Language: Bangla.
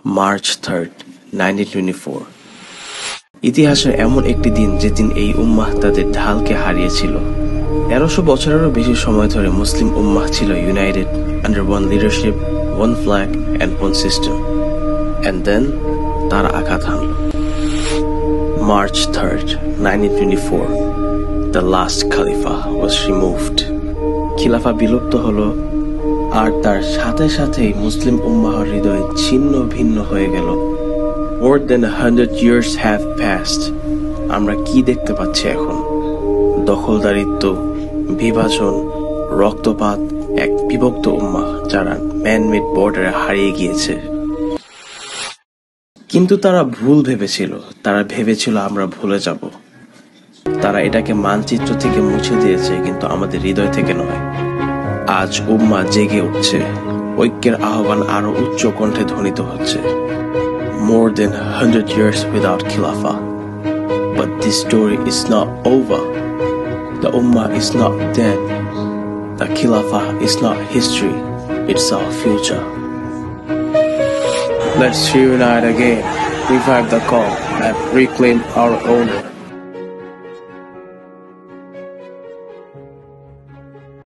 মার্চ 3, 1924। ইতিহাসের এমন একটি দিন যেদিন এই উম্মাহ তাদের ঢালকে হারিয়েছিল। 1300 বছরেরও বেশি সময় ধরে মুসলিম উম্মাহ ছিল united under one leadership, one flag and one system. And then তারা আঘাত হানল। March 3, 1924, the last Khalifa was removed. খিলাফা বিলুপ্ত হলো, আর তার সাথে সাথেই মুসলিম উম্মাহর হৃদয় ছিন্ন ভিন্ন হয়ে গেল। More than 100 years have passed. আমরা কি দেখতে পাচ্ছি এখন? দখলদারিত্ব, বিভাজন, রক্তপাত, এক বিভক্ত উম্মাহ যারা ম্যানমেড বর্ডারে হারিয়ে গিয়েছে। কিন্তু তারা ভুল ভেবেছিল। তারা ভেবেছিল আমরা ভুলে যাব। তারা এটাকে মানচিত্র থেকে মুছে দিয়েছে, কিন্তু আমাদের হৃদয় থেকে নয়। আজ উম্মাহ জেগে উঠছে, ঐক্যের আহ্বান আরো উচ্চ কণ্ঠে ধ্বনিত হচ্ছে। More than 100 years without Khilafah. But this story is not over. The Ummah is not dead. The Khilafah is not history, it's our future. Let's reunite again, revive the call, and reclaim our own